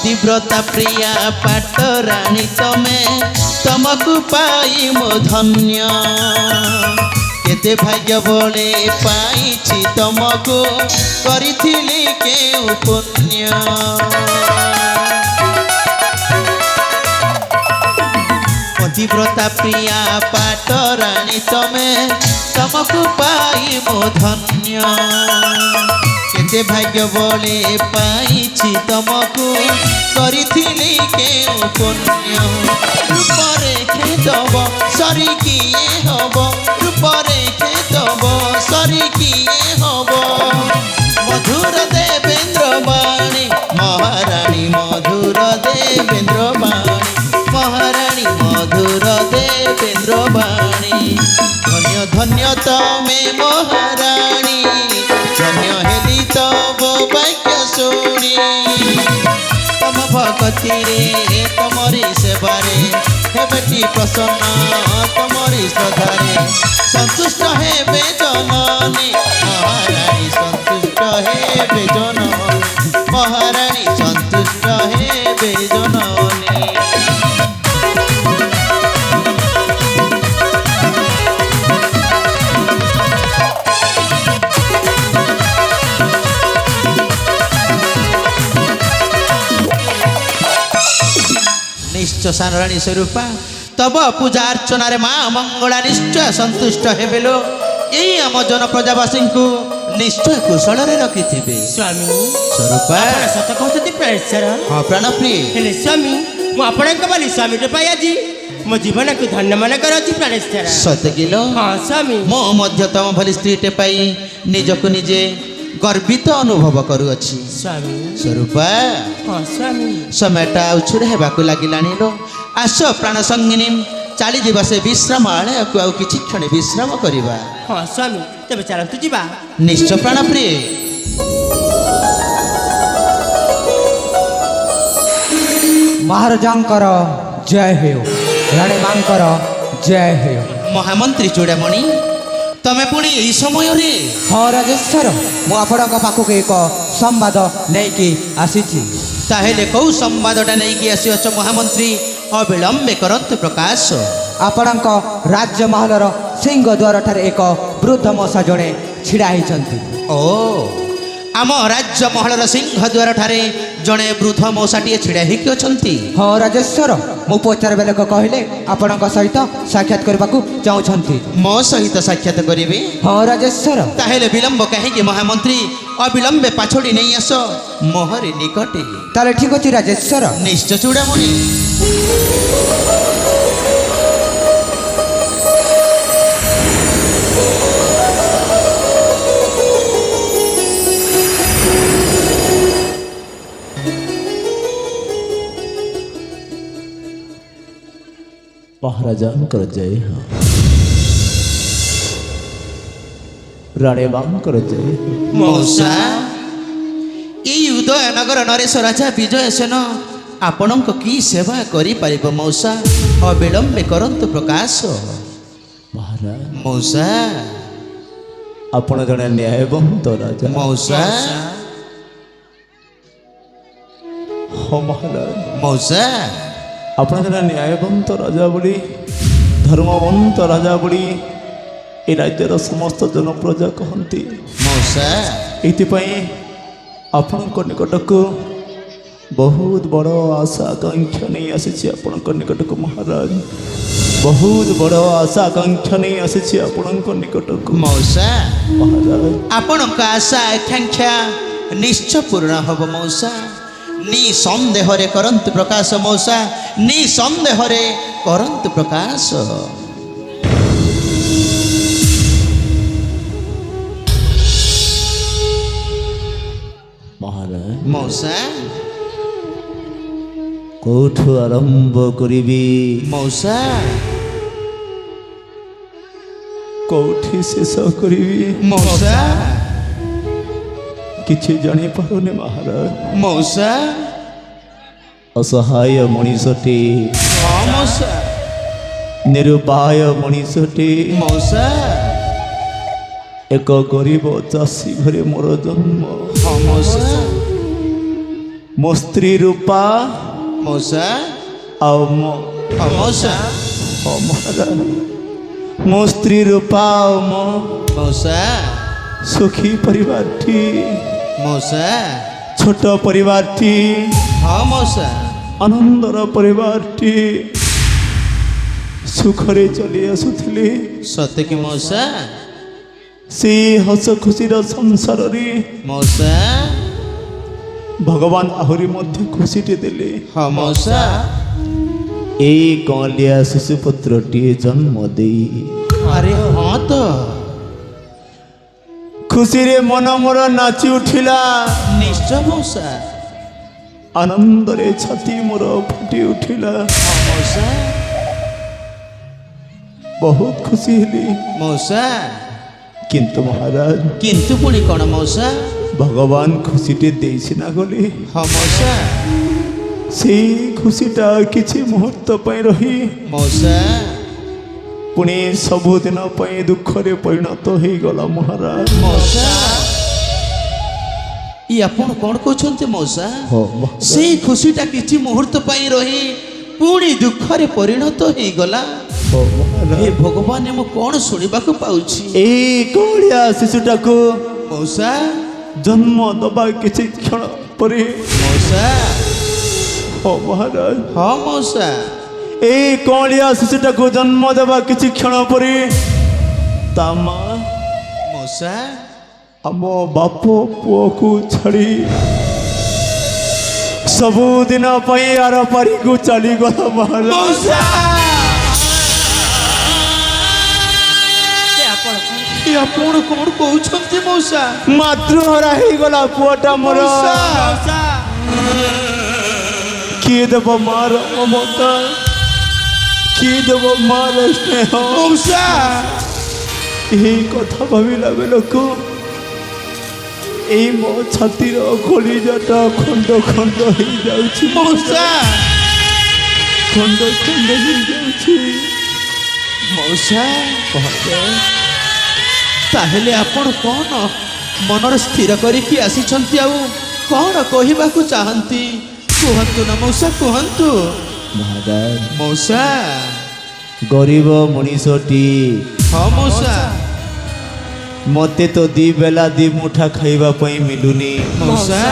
पतिव्रता प्रिया पाटराणी तमे तमको पाई मो धन्य केते भाग्य बले पाइछि तमको करिथिली केउ पुण्य पतिव्रता प्रिया पाटराणी तमे तमको पाई मो धन्य केते भाग्य बले पाइछि तमको करिथिली केउ पुण्य रूपरे खेदब सरी किए हब रूपरे खेदब सरी किए हब मधुर देवेंद्र बाणी महारानी मधुर देवेंद्र बाणी महारानी मधुर देवेंद्र बाणी धन्य धन्य तमे महारानी धन्य हेली तब वाक्य शुणी तम भगति रे तमरी सेवारे हेबेटी प्रसन्न तमरी श्रद्धारे संतुष्ट हेबे जननी महारानी संतुष्ट हेबे जननी महारानी संतुष्ट हेबे जननी निश्चय साराणी स्वरूपा तब पूजा अर्चना रे माँ मंगला निश्चय संतुष्ट हेबेलो यही आम जन प्रजावासी को निश्चय कुशल रखी स्वामी स्वरूपा सत कहते प्राणेश्वर हाँ प्राणप्रिय हेले स्वामी मु आपणक बोली स्वामी पाई आज मो जीवन को धन्य मन कर प्राणेश्वर सत किलो हाँ स्वामी मो मध्य तम भली स्त्रीटे पाई निजको निजे गर्वित अनुभव करुअछि स्वामी स्वरूपा हाँ स्वामी समयटा उछुर हेबाकु लागिलानी लो आस प्राण संगिनी चाली जीवा से विश्राम आले आउ किछि क्षण विश्राम करिबा हाँ स्वामी तबे चलतु जीवा निश्चय प्राणप्रिय महाराजांकर जय हो राणी मांकर जय हो महामंत्री चूड़ामणि तमे पुणी यही समय रे हाँ राजेश्वर मु आपणक पाखक एक संवाद नहीं आसीछि ताहेले कौ संवादटा नहीं आसीअछ महामंत्री अविलंबे करंतु प्रकाश आपणक राज्य महलर सिंह द्वार ठारे एक वृद्ध मशा जड़े छिड़ा होइछन्ति ओ आम राज्य महलर सिंह द्वार ठारे जड़े वृद्ध मौसाटी छिड़ा होइकि अछंती हाँ राजेश्वर मु पचार बेलक कहले आपणक सहित साक्षात करबाकू चाहुछन्ति मो सहित साक्षात करिवे हाँ राजेश्वर ताहेले विलंब कहीं महामंत्री अविलंबे पाछोड़ी नहीं आस मोहरी निकटे ताले ठीक अछि राजेश्वर निश्चय चूड़ामणि महाराजांकर जय हो राणे मांकर जय हो मौसा यही उदयनगर नरेश राजा विजय सेन आपणक की सेवा करि परिबो मौसा अविलंबे करंतु प्रकाश महाराज मौसा आपण जने न्यायवंत राजा मौसा हो महाराज मौसा आपण जने न्यायवंत राजा बोली धर्मवंत राजा बोली ए राज्यर समस्त जन प्रजा कहती मौसा एथिपाई आपणक निकटक बहुत बड़ आशा आकांक्षा नहीं आसी आपणक निकटक महाराज बहुत बड़ आशा आकांक्षा नहीं आसी आपणक निकटक मौसा महाराज आपणक आशा आकांक्षा निश्चय पूर्ण हब मौसा निसंदेह रे करंतु प्रकाश मौसा निसंदेह रे करंतु प्रकाश महाराज मौसा कौठु आरंभ करिबी मौसा कौठी शेष करिबी मौसा किछि जानि पारुने महाराज मौसा असहाय मनीषटी हाँ मौसा निरुपाय मनीषटी मौसा एक गरीब चाषी घरे मोर जन्म हाँ मौसा ମୋ ସ୍ତ୍ରୀ ରୂପା ମଉସା ଆଉ ମୋ ମଉସା ମହାରାଜ ମୋ ସ୍ତ୍ରୀ ରୂପା ଆଉ ମୋ ମଉସା ସୁଖୀ ପରିବାରଟି ମଉସା ଛୋଟ ପରିବାରଟି ହଁ ମଉସା ଆନନ୍ଦର ପରିବାରଟି ସୁଖରେ ଚଳି ଆସୁଥିଲି। ସତେ କି ମଉସା ସେଇ ହସ ଖୁସିର ସଂସାରରେ ମଉସା ଭଗବାନ ଆହୁରି ମଧ୍ୟ ଖୁସିଟି ଦେଲେ। ହଁ ମଉସା ଏଇ କଅଁଳିଆ ଶିଶୁପୁତ୍ରଟିଏ ଜନ୍ମ ଦେଇ ଆରେ ହଁ ତ ଖୁସିରେ ମନ ମୋର ନାଚି ଉଠିଲା। ନିଶ୍ଚୟ ମଉସା ଆନନ୍ଦରେ ଛାତି ମୋର ଫୁଟି ଉଠିଲା। ହଁ ମଉସା ବହୁତ ଖୁସି ହେଲି। ମଉସା କିନ୍ତୁ ମହାରାଜ କିନ୍ତୁ ପୁଣି କ'ଣ ମଉସା ଭଗବାନ ଖୁସିଟି ଦେଇ ସିନା ଗଲେ ହଁ ମଉସା ସେଇ ଖୁସିଟା କିଛି ମୁହୂର୍ତ୍ତ ପାଇଁ ରହି ମଉସା ପୁଣି ସବୁଦିନ ପାଇଁ ଦୁଃଖରେ ପରିଣତ ହେଇଗଲା ମହାରାଜ। ମଉସା ଇ ଆପଣ କ'ଣ କହୁଛନ୍ତି ମଉସା ସେଇ ଖୁସିଟା କିଛି ମୁହୂର୍ତ୍ତ ପାଇଁ ରହି ପୁଣି ଦୁଃଖରେ ପରିଣତ ହେଇଗଲା। ହେ ଭଗବାନ ମୁଁ କ'ଣ ଶୁଣିବାକୁ ପାଉଛି। ଏଇ କଅଁଳିଆ ଶିଶୁଟାକୁ ମଉସା ଜନ୍ମ ଦେବା କିଛି କ୍ଷଣ ପରେ ମଉସା ମହାରାଜ ହଁ ମଉସା ଏଇ କଅଁଳିଆ ଶିଶୁଟାକୁ ଜନ୍ମ ଦେବା କିଛି କ୍ଷଣ ପରେ ତା ମା ମଉସା ଆମ ବାପ ପୁଅକୁ ଛାଡ଼ି ସବୁଦିନ ପାଇଁ ଆର ପାରିକୁ ଚାଲିଗଲା ମହାରାଜ। ମଉସା ଇ ଆପଣ କ'ଣ କହୁଛନ୍ତି ମଉସା। ମାତୃହରା ହେଇଗଲା ପୁଅଟା ମୋର। ମଉସା କିଏ ଦେବ ମାର ମମତା, କିଏ ଦେବ ମାର ସ୍ନେହ। ମଉସା ଏହି କଥା ଭାବିଲା ବେଳକୁ ଏଇ ମୋ ଛାତିର କଳିଜାଟା ଖଣ୍ଡ ଖଣ୍ଡ ହେଇଯାଉଛି। ମଉସା ଖଣ୍ଡ ଖଣ୍ଡ ହେଇଯାଉଛି। ମଉସା ତାହେଲେ ଆପଣ କ'ଣ ମନରେ ସ୍ଥିର କରିକି ଆସିଛନ୍ତି ଆଉ କ'ଣ କହିବାକୁ ଚାହାନ୍ତି କୁହନ୍ତୁ ନା ମଉସା କୁହନ୍ତୁ। ମହାରାଜ ମଉସା ଗରିବ ମଣିଷଟି ହଁ ମଉସା ମତେ ତ ଦି ବେଲା ଦି ମୁଠା ଖାଇବା ପାଇଁ ମିଳୁନି। ମଉସା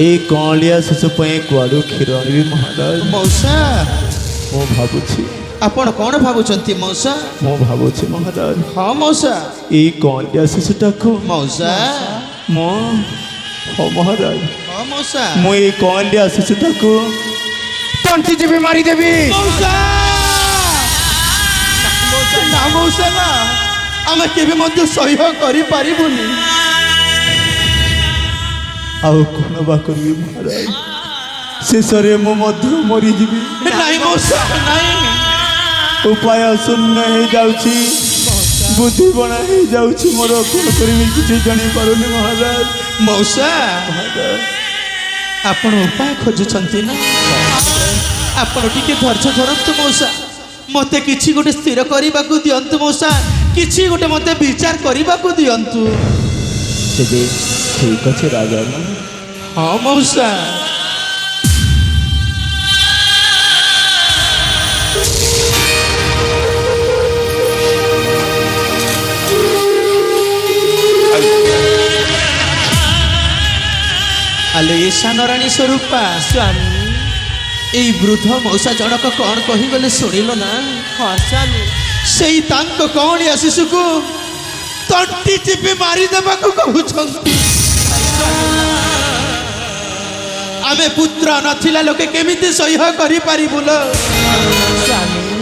ଏଇ କଅଁଳିଆ ଶିଶୁ ପାଇଁ କୁଆଡ଼ୁ କ୍ଷୀର ଆଣିବି ମହାରାଜ। ମଉସା ମୁଁ ଭାବୁଛି ଆପଣ କ'ଣ ଭାବୁଛନ୍ତି ମଉସା। ମୁଁ ଭାବୁଛି ମହାରାଜ ହଁ ମଉସା ଏଇ କଅଁଳିଆ ଶିଶୁଟାକୁ ମଉସା ମୁଁ ମହାରାଜ ହଁ ମଉସା ମୁଁ ଏଇ କଅଁଳିଆ ଶିଶୁଟାକୁ ତଣ୍ଟି ଚିପି ମାରିଦେବି। ମଉସା ନା ମଉସା ନା ଆମେ କେବେ ମଧ୍ୟ ସହ୍ୟ କରିପାରିବୁନି। ଆଉ କ'ଣ ବା କରିବି ମହାରାଜ, ଶେଷରେ ମୁଁ ମଧ୍ୟ ମରିଯିବି। ନାଇଁ ମଉସା ନାଇଁ ଉପାୟ ଶୂନ୍ୟ ହେଇଯାଉଛି, ବୁଦ୍ଧି ବଣା ହେଇଯାଉଛି ମୋର। କ'ଣ କରିବି କିଛି ଜାଣିପାରୁନି ମହାରାଜ। ମଉସା ମହାରାଜ ଆପଣ ଉପାୟ ଖୋଜୁଛନ୍ତି ନା ଆପଣ ଟିକେ ଧୈର୍ଯ୍ୟ ଧରନ୍ତୁ ମଉସା। ମୋତେ କିଛି ଗୋଟେ ସ୍ଥିର କରିବାକୁ ଦିଅନ୍ତୁ ମଉସା, କିଛି ଗୋଟେ ମୋତେ ବିଚାର କରିବାକୁ ଦିଅନ୍ତୁ। ତେବେ ଠିକ୍ ଅଛି ରାଜା। ହଁ ମଉସା ଆଲୋ ଏ ସାନରାଣୀ ସ୍ୱରୂପା ସ୍ୱାମୀ ଏଇ ବୃଦ୍ଧ ମଉସା ଜଣକ କ'ଣ କହିଗଲେ ଶୁଣିଲ ନା। ହଁ ସ୍ୱାମୀ ସେଇ ତାଙ୍କ କଅଁଳିଆ ଶିଶୁକୁ ତଣ୍ଟି ଚିପି ମାରିଦେବାକୁ କହୁଛନ୍ତି। ଆମେ ପୁତ୍ର ନଥିଲା ଲୋକେ କେମିତି ସହ୍ୟ କରିପାରିବୁ ଲୋ।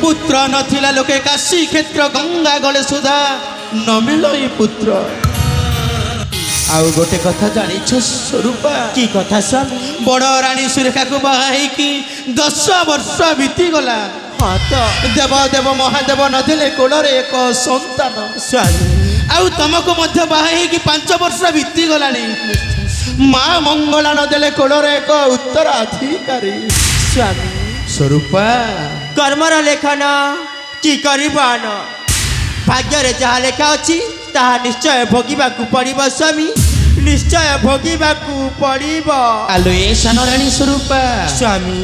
ପୁତ୍ର ନଥିଲା ଲୋକେ କାଶୀ କ୍ଷେତ୍ର ଗଙ୍ଗା ଗଳେ ସୁଧା ନ ମିଳ ଏ ପୁତ୍ର। ଆଉ ଗୋଟେ କଥା ଜାଣିଛ ସ୍ୱରୂପା। କି କଥା ସ୍ୱାମୀ? ବଡ଼ ରାଣୀ ସୁରେଖାକୁ ବାହା ହେଇକି 10 ବର୍ଷ ବିତିଗଲା। ହଁ ତ ଦେବ ଦେବ ମହାଦେବ ନଦେଲେ କୋଳରେ ଏକ ସନ୍ତାନ। ସ୍ୱାମୀ ଆଉ ତମକୁ ମଧ୍ୟ ବାହା ହେଇକି 5 ବର୍ଷ ବିତିଗଲାଣି। ମା ମଙ୍ଗଳା ନଦେଲେ କୋଳରେ ଏକ ଉତ୍ତରାଧିକାରୀ। ସ୍ୱାମୀ ସ୍ୱରୂପା କର୍ମର ଲେଖନ କି କରିବାନ, ଭାଗ୍ୟରେ ଯାହା ଲେଖା ଅଛି ତାହା ନିଶ୍ଚୟ ଭୋଗିବାକୁ ପଡ଼ିବ ସ୍ୱାମୀ। ନିଶ୍ଚୟ ଭୋଗିବାକୁ ପଡ଼ିବ। ଆଲୋ ଏ ସାନରାଣୀ ସ୍ୱରୂପା, ସ୍ୱାମୀ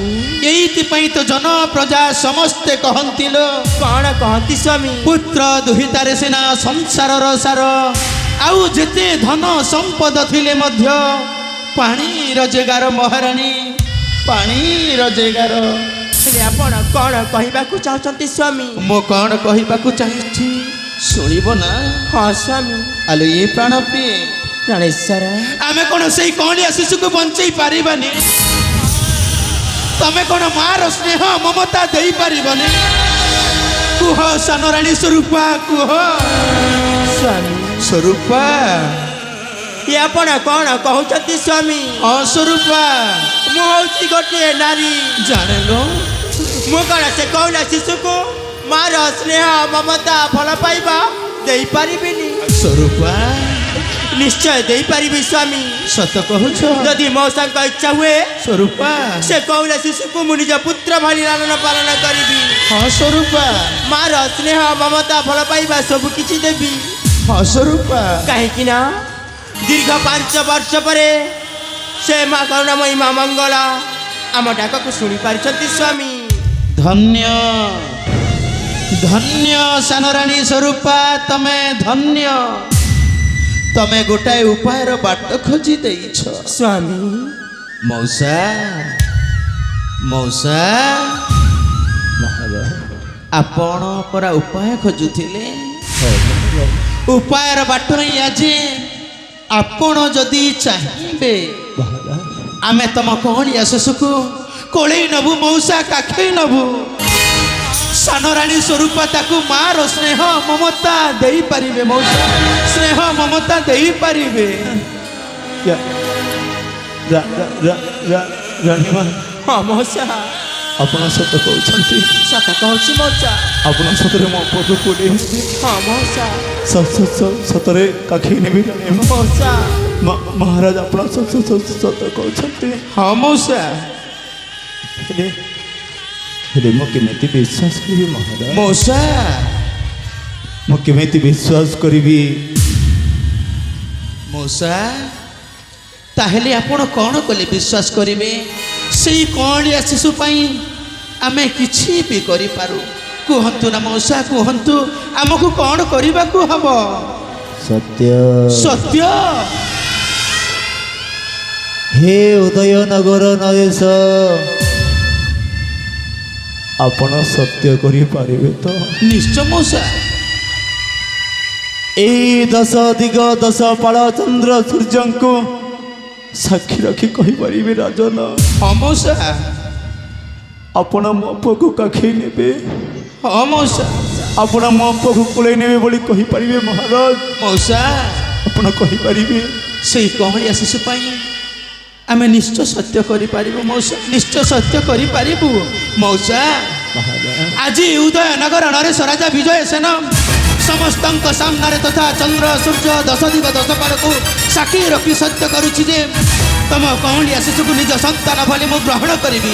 ଏଇଥିପାଇଁ ତ ଜନ ପ୍ରଜା ସମସ୍ତେ କହନ୍ତି ଲୋ, କ'ଣ କହନ୍ତି ସ୍ୱାମୀ? ପୁତ୍ର ଦୁହିତାରେ ସିନା ସଂସାରର ସାର, ଆଉ ଯେତେ ଧନ ସମ୍ପଦ ଥିଲେ ମଧ୍ୟ ପାଣି ରୋଜଗାର ମହାରାଣୀ, ପାଣି ରୋଜଗାର। ହେଲେ ଆପଣ କ'ଣ କହିବାକୁ ଚାହୁଁଛନ୍ତି ସ୍ୱାମୀ? ମୁଁ କ'ଣ କହିବାକୁ ଚାହୁଁଛି ଶୁଣିବ ନା? ହଁ ସ୍ୱାମୀ। ଆଲୋ ଏ ପ୍ରାଣ ପ୍ରିୟ, ପ୍ରାଣେଶ୍ୱର ଆମେ କ'ଣ ସେଇ କଅଁଳିଆ ଶିଶୁକୁ ବଞ୍ଚେଇ ପାରିବାନି? ତମେ କ'ଣ ମାର ସ୍ନେହ ମମତା ଦେଇପାରିବନି? କୁହ ସାନରାଣୀ ସ୍ୱରୂପା, କୁହ ସ୍ୱାମୀ ସ୍ୱରୂପା। ଇଏ ଆପଣ କ'ଣ କହୁଛନ୍ତି ସ୍ୱାମୀ? ହଁ ସ୍ୱରୂପା, ମୁଁ ହେଉଛି ଗୋଟିଏ ନାରୀ। ଜାଣିଲ ମୁଁ କ'ଣ ସେ କହୁନା ଶିଶୁକୁ ମାର ସ୍ନେହ ମମତା ଭଲ ପାଇବା ଦେଇପାରିବିନି? ସ୍ୱରୂପା, ନିଶ୍ଚୟ ଦେଇପାରିବି ସ୍ୱାମୀ। ସତ କହୁଛ ଯଦି ମଉସାଙ୍କ ଇଚ୍ଛା ହୁଏ ସ୍ୱରୂପା? ସେ କହୁନା ଶିଶୁକୁ ମୁଁ ନିଜ ପୁତ୍ର ଭଳି ଲାଳନ ପାଳନ କରିବି। ହଁ ସ୍ୱରୂପା, ମାର ସ୍ନେହ ମମତା ଭଲ ପାଇବା ସବୁ କିଛି ଦେବି। ହଁ ସ୍ୱରୂପା। କାହିଁକି ନା ଦୀର୍ଘ 5 ବର୍ଷ ପରେ ସେ ମା କରୁଣାମୟୀ ମା ମଙ୍ଗଳା ଆମ ଡାକକୁ ଶୁଣି ପାରିଛନ୍ତି ସ୍ୱାମୀ। ଧନ୍ୟ ଧନ୍ୟ ସାନରାଣୀ ସ୍ୱରୂପା, ତମେ ଧନ୍ୟ। ତମେ ଗୋଟାଏ ଉପାୟର ବାଟ ଖୋଜି ଦେଇଛ ସ୍ୱାମୀ ମଉସା। ମଉସା, ଆପଣ ପରା ଉପାୟ ଖୋଜୁଥିଲେ? ଉପାୟର ବାଟ ହିଁ ଆଜି। ଆପଣ ଯଦି ଚାହିଁବେ ଆମେ ତମ କଅଁଳିଆ ଶିଶୁକୁ କୋଳେଇ ନେବୁ ମଉସା, କାଖେଇ ନେବୁ। ସାନରାଣୀ ସ୍ୱରୂପା ତାକୁ ମାର ସ୍ନେହ ମମତା ଦେଇପାରିବେ ମଉସା, ସ୍ନେହ ମମତା ଦେଇପାରିବେ। ରାଣୀମା, ହଁ ମଉସା ଆପଣ ସତ କହୁଛନ୍ତି? ସତ କହୁଛି ମଉସା। ଆପଣ ସତରେ ମୋ ପୁଅକୁ କୋଳେଇ ନେବେ? ହଁ ମଉସା। ସତରେ କାଖେଇ ନେବି ରାଣୀମା? ମଉସା ମହାରାଜ ଆପଣ ସତ କହୁଛନ୍ତି? ହଁ ମଉସା। ହେଲେ ମୁଁ କେମିତି ବିଶ୍ୱାସ କରିବି ମହାରାଜ? ମଉସା, ମୁଁ କେମିତି ବିଶ୍ୱାସ କରିବି? ମଉସା, ତାହେଲେ ଆପଣ କ'ଣ କଲେ ବିଶ୍ୱାସ କରିବେ? ସେଇ କଅଁଳିଆ ଶିଶୁ ପାଇଁ ଆମେ କିଛି ବି କରିପାରୁ। କୁହନ୍ତୁ ନା ମଉସା, କୁହନ୍ତୁ ଆମକୁ କ'ଣ କରିବାକୁ ହବ? ସତ୍ୟ। ସତ୍ୟ। ହେ ଉଦୟନଗର ନରେଶ, ଆପଣ ସତ୍ୟ କରିପାରିବେ ତ? ନିଶ୍ଚୟ ମଉସା। ଏଇ 10 ଦିଗ 10 ପାଳ ଚନ୍ଦ୍ର ସୂର୍ଯ୍ୟଙ୍କୁ ସାକ୍ଷୀ ରଖି କହିପାରିବେ ରାଜନ? ହଁ ମଉସା। ଆପଣ ମୋ ପୁଅକୁ କାଖେଇ ନେବେ? ହଁ ମଉସା। ଆପଣ ମୋ ପୁଅକୁ କୋଳେଇ ନେବେ ବୋଲି କହିପାରିବେ ମହାରାଜ? ମଉସା, ଆପଣ କହିପାରିବେ? ସେଇ କଅଁଳିଆ ଶିଶୁ ପାଇଁ ଆମେ ନିଶ୍ଚୟ ସତ୍ୟ କରିପାରିବୁ ମଉସା, ନିଶ୍ଚୟ ସତ୍ୟ କରିପାରିବୁ ମଉସା। ଆଜି ଉଦୟନଗର ନରେଶ ରାଜା ବିଜୟ ସେନ ସମସ୍ତଙ୍କ ସାମ୍ନାରେ ତଥା ଚନ୍ଦ୍ର ସୂର୍ଯ୍ୟ 10 ଦିଗ 10 ପାଳକୁ ସାକ୍ଷୀ ରଖି ସତ୍ୟ କରୁଛି ଯେ ତମ କଅଁଳିଆ ଶିଶୁକୁ ନିଜ ସନ୍ତାନ ଭଳି ମୁଁ ଗ୍ରହଣ କରିବି।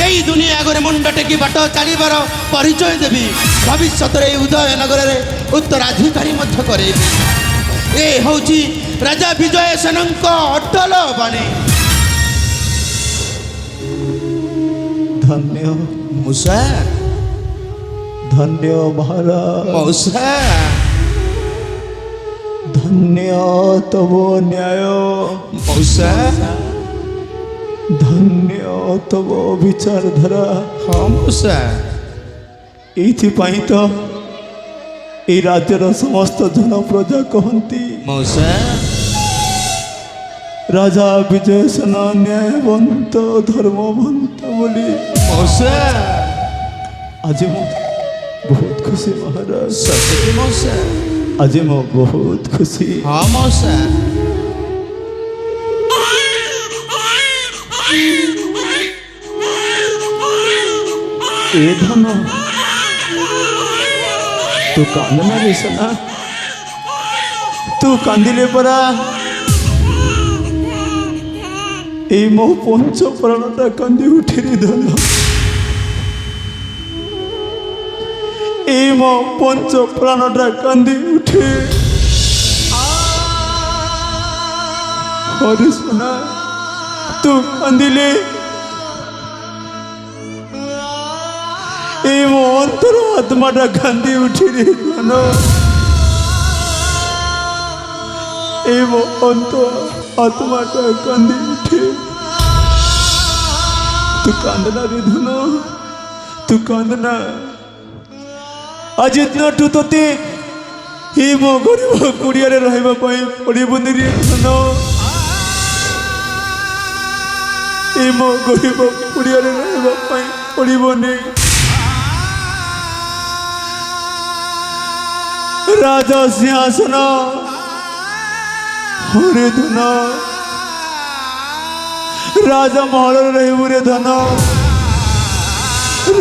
ଏଇ ଦୁନିଆ ଆଗରେ ମୁଣ୍ଡ ଟେକି ବାଟ ଚାଲିବାର ପରିଚୟ ଦେବି। ଭବିଷ୍ୟତରେ ଏହି ଉଦୟନଗରରେ ଉତ୍ତରାଧିକାରୀ ମଧ୍ୟ କରେଇବି। ଏ ହେଉଛି ରାଜା ବିଜୟ ସେନଙ୍କ ଅଟଳ ବାଣୀ। ଧନ୍ୟ ମଉସା, ଧନ୍ୟ ମହାରାଜ, ମଉସା, ଧନ୍ୟ ତବ ନ୍ୟାୟ, ମଉସା, ଧନ୍ୟ ତବ ବିଚାରଧାରା। ହଁ ମଉସା। ଏଇଥିପାଇଁ ତ এই রাজ্যের সমস্ত জনপ্রজা কহନ୍ତି মৌসা রাজা বিজয়সেন ন্যায়বন্ত ধর্মবন্ত বলি মৌসা আজি মু বহুত খুশি মহারাজ সত্যি মৌসা আজি মু বহুত খুশি হ্যাঁ মৌসা এ ধন তু কান্দনা রে সোনা তু কান্দিলে পরা এই মো পঞ্চ প্রাণটা কান্দি উঠে রে ধন এই মো পঞ্চ প্রাণটা কান্দি উঠে अरे सुना तू कांदिले ए मो अंतर आत्माटा कांदी उठी रे धन ए मो अंतर आत्माटा कांदी उठे तू कांदना रे धन तू कांदना आज इतना टू तोते ही मो गरीब कुड़िया रे रहबा पई पड़िबोनी रे धन ए मो गरीब कुड़िया रे रहबा पई पड़िबोनी राजा सिंहासन हरे धन राजा महल रहबू रे धन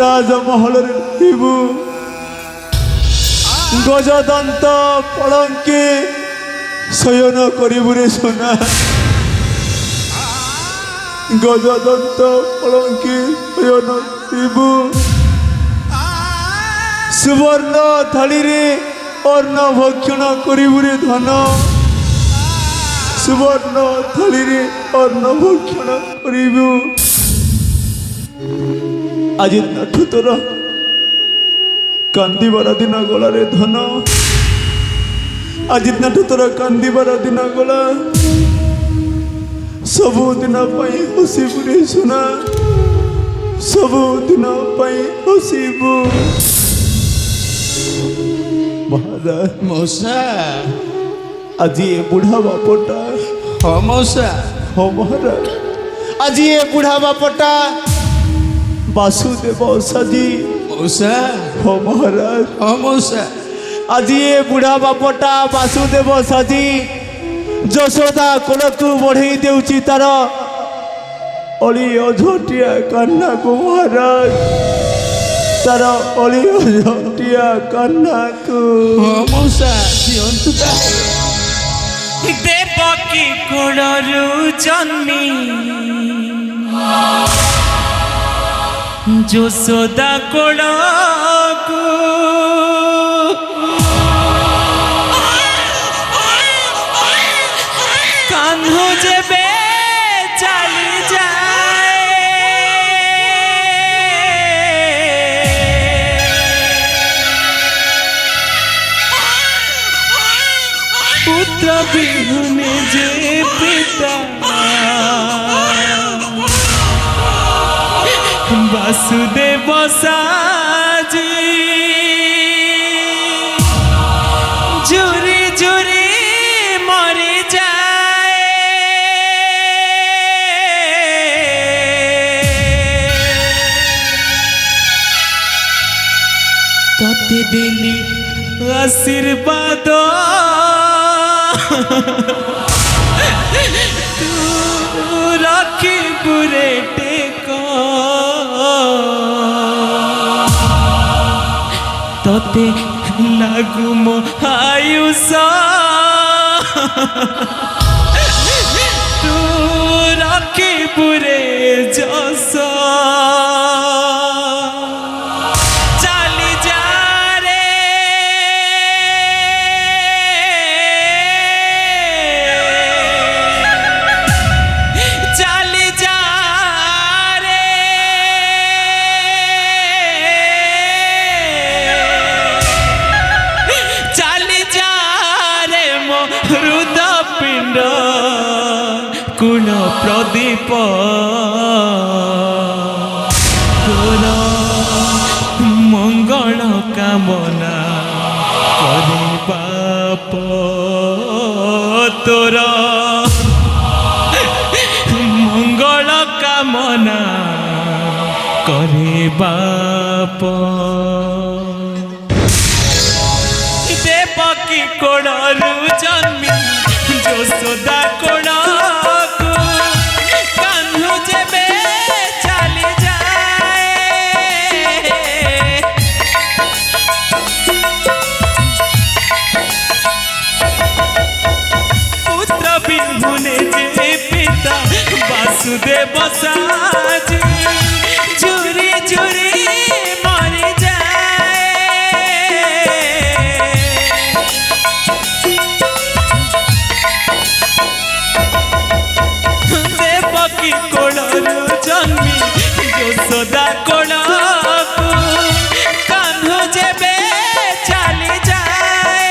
राजा महल रहबू गजदंत पलंके शयन करबू रे सोना गजदंत पलंके शयन करबू सुवर्ण थाली रे अन्न भक्षण करबू रे धन सुवर्ण थाली रे अन्न भक्षण करबू आज नाठु तोर कांदीबार दिन गला रे धन आज नाठु तोर कांदीबार दिन गला सबु दिन पाई हसीबू रे सुना सबु दिन पाई हसीबू महाराज मौसा आज ये बुढ़ा बापटा हाँ मौसा हो महाराज आज ये बुढ़ा बापटा वासुदेव साजी मौसा हो महाराज हाँ मौसा आज ये बुढ़ा बापटा वासुदेव साजी यशोदा कोल को बढ़ई देउची तार अली अझटिया कान्ना को महाराज तार अली अझटिया कान्ना को हाँ मौसा दियंतु ताहे देवकी कोड़रू जन्मी যশোদা কোড়াকু কাन्हू जेबे चली जाए पुत्र बिहुने जे पिता वासुदेव साजी जुरी जुरी मरी जाए तते देली आशीर्वाद तू रखी बुरे टेका तते लागू मो आयुष तू रखी बुरे जस चली जा रे चली जा पिंड कुल प्रदीप तोर मंगल कामना करे बाप तोर मंगल कामना करे बाप देवकी कोड़रू जन्मी যশোদা কোড়াকু কাन्हू जेबे चली जाए पुत्र बिहुने जे पिता वासुदेव साजी जुरी जुरी मरी जाए यशोदा कोड़कू कान्हू जेबे चली जाए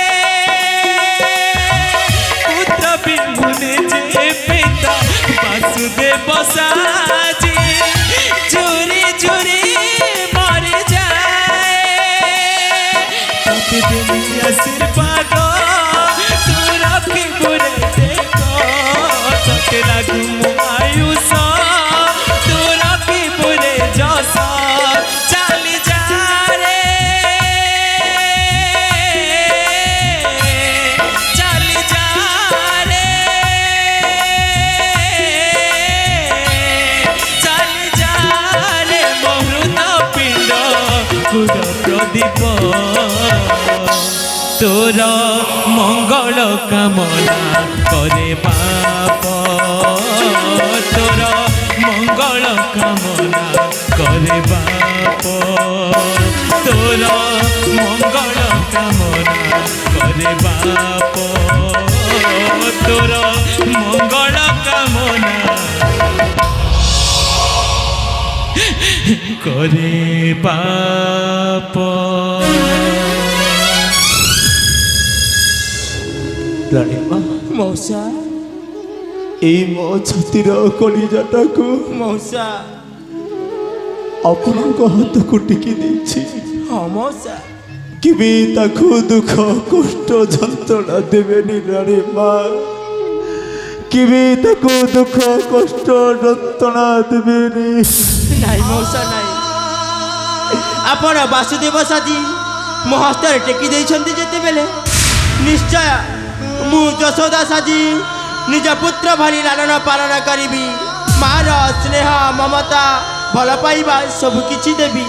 पुत्र बिहुने जे पिता वासुदेव साजे झुरी झुरी मर जाए प्रतिदिन आशीर्वाद तू रखी बुरे देखो सत्य लागू आयुष तू रखी बुरे जस चली जा रे चली जा रे चली जा रे मृत पिंड पुर प्रदीप तोर मंगल कामना करे बाप तोर मंगल कामना करे बाप तोर मंगल कामना करे बाप तोर मंगल कामना करे बाप ରାଣୀମା मौसा ଏଇ ମୋ ଛାତିର କଲିଜାଟାକୁ मौसा ଆପଣଙ୍କ ହାତକୁ ଟେକି ଦେଇଛି हाँ मौसा କେବେ ତାକୁ ଦୁଃଖ କଷ୍ଟ ଯନ୍ତ୍ରଣା ଦେବେନି ରାଣୀମା କେବେ ତାକୁ ଦୁଃଖ କଷ୍ଟ ଯନ୍ତ୍ରଣା ଦେବେନି नहीं मौसा नहीं आपण वासुदेव साजी मो हस्तर टेकी देइछन्ति जेतेबेले निश्चय मु यशोदा साजी निज पुत्र भली लालन पालन करिबी मार स्नेह ममता भल पाइबा सब किछि देबी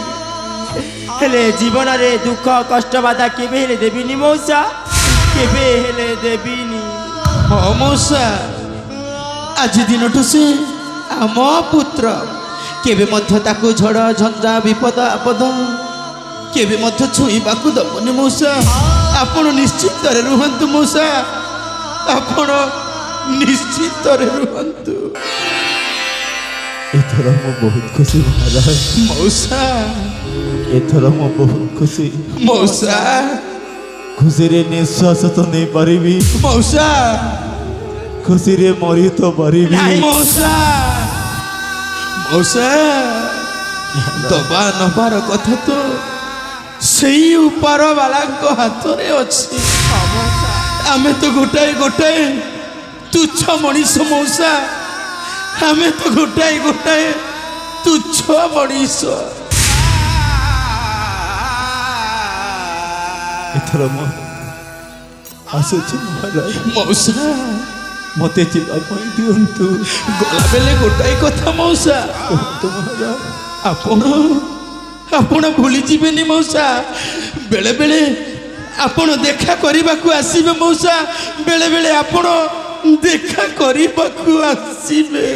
हेले जीवन रे दुख कष्ट बाधा केबे हेले देबिनी मौसा केबे हेले देबिनी ହଁ ମଉସା ଆଜି ଦିନଠୁ ସେ ଆମ ପୁତ୍ର କେବେ ମଧ୍ୟ ତାକୁ ଝଡ଼ ଝଞ୍ଜା ବିପଦ ଆପଦ କେବେ ମଧ୍ୟ ଛୁଇଁବାକୁ ଦେବନି ମଉସା ଆପଣ ନିଶ୍ଚିନ୍ତରେ ରୁହନ୍ତୁ ମଉସା ଆପଣ ନିଶ୍ଚିନ୍ତରେ ରୁହନ୍ତୁ ଏଥର ମୁଁ ବହୁତ ଖୁସି ମହାରାଜ ମଉସା ଏଥର ମୁଁ ବହୁତ ଖୁସି ମଉସା ଖୁସିରେ ନିଶ୍ୱାସ ତ ନେଇପାରିବି ମଉସା ଖୁସିରେ ମରି ତ ପାରିବି ମଉସା ମଉସା ଦବା ନବାର କଥା ତ ସେଇ ଉପର ବାଲାଙ୍କ ହାତରେ ଅଛି ଆମେ ତ ଗୋଟାଏ ଗୋଟାଏ ତୁଚ୍ଛ ମଣିଷ ମଉସା ଆମେ ତ ଗୋଟାଏ ଗୋଟାଏ ତୁଚ୍ଛ ମଣିଷ ଏଥର ମୁଁ ଆସୁଛି ମହାରାଜ ମଉସା ମୋତେ ଯିବା ପାଇଁ ଦିଅନ୍ତୁ ଗଲାବେଳେ ଗୋଟାଏ କଥା ମଉସା କୁହନ୍ତୁ ମହାରାଜ ଆପଣ ଆପଣ ଭୁଲିଯିବେନି ମଉସା ବେଳେ ବେଳେ ଆପଣ ଦେଖା କରିବାକୁ ଆସିବେ ମଉସା ବେଳେ ବେଳେ ଆପଣ ଦେଖା କରିବାକୁ ଆସିବେ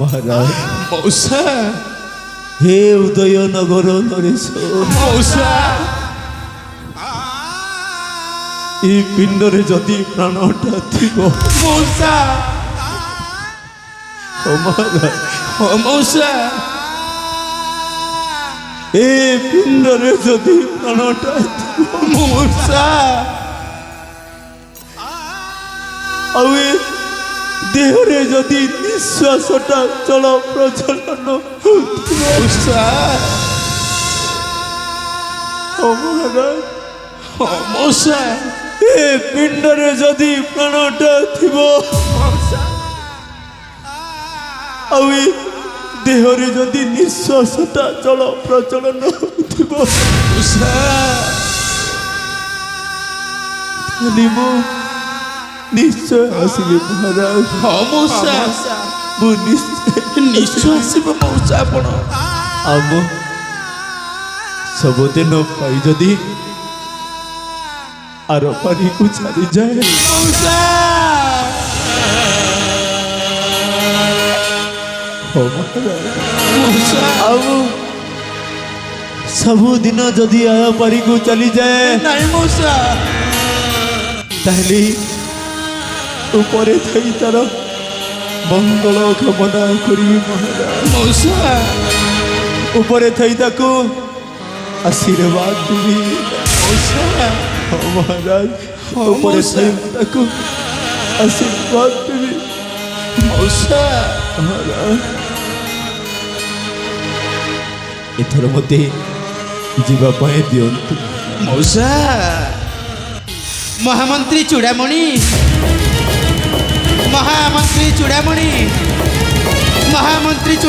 ମହାରାଜ ମଉସା ହେ ଉଦୟନଗର ନରେଶ ମଉସା ଏ ପିଣ୍ଡରେ ଯଦି ପ୍ରାଣଟା ଥିବ ମଉସା ମହାରାଜ ହଁ ମଉସା ଏ ପିଣ୍ଡରେ ଯଦି ପ୍ରାଣଟା ଥିବ ମଉସା ଆଉ ଏ ଦେହରେ ଯଦି ନିଶ୍ୱାସଟା ଚଳ ପ୍ରଚଳନ ମଉସା ମହାରାଜ ହଁ ମଉସା ଏ ପିଣ୍ଡରେ ଯଦି ପ୍ରାଣଟା ଥିବ ଆଉ ଏ ଦେହରେ ଯଦି ନିଶ୍ୱାସଟା ଚଳ ପ୍ରଚଳନ ଥିବ ମଉସା ତାହେଲେ ମୁଁ ନିଶ୍ଚୟ ଆସିବି ମହାରାଜ ହଁ ମଉସା ମୁଁ ନିଶ୍ଚୟ ଆସିବ ମଉସା ଆପଣ ଆଉ ମୁଁ ସବୁଦିନ ପାଇ ଯଦି ଆର ପାରିକୁ ଚାଲିଯାଏ ମଉସା ହଉ ମହାରାଜ ମଉସା ଆଉ ମୁଁ ସବୁଦିନ ଯଦି ଆର ପାରିକୁ ଚାଲିଯାଏ ନାଇଁ ମଉସା ତାହେଲେ ଉପରେ ଥାଇ ତାର ମଙ୍ଗଳ କାମନା କରିବି ମହାରାଜ। ମଉସା ଉପରେ ଥାଇ ତାକୁ ଆଶୀର୍ବାଦ ଦେବି। ମଉସା ହଁ ମହାରାଜ, ହଁ ଉପରେ ମଉସା। ଥାଇ ତାକୁ ଆଶୀର୍ବାଦ ଦେବି ମଉସା ମହାରାଜ। ଏଥର ମୋତେ ଯିବା ପାଇଁ ଦିଅନ୍ତୁ। ମଉସା ମହାମନ୍ତ୍ରୀ ଚୂଡ଼ାମଣି ମହାମନ୍ତ୍ରୀ ଚୂଡ଼ାମଣି ମହାମନ୍ତ୍ରୀ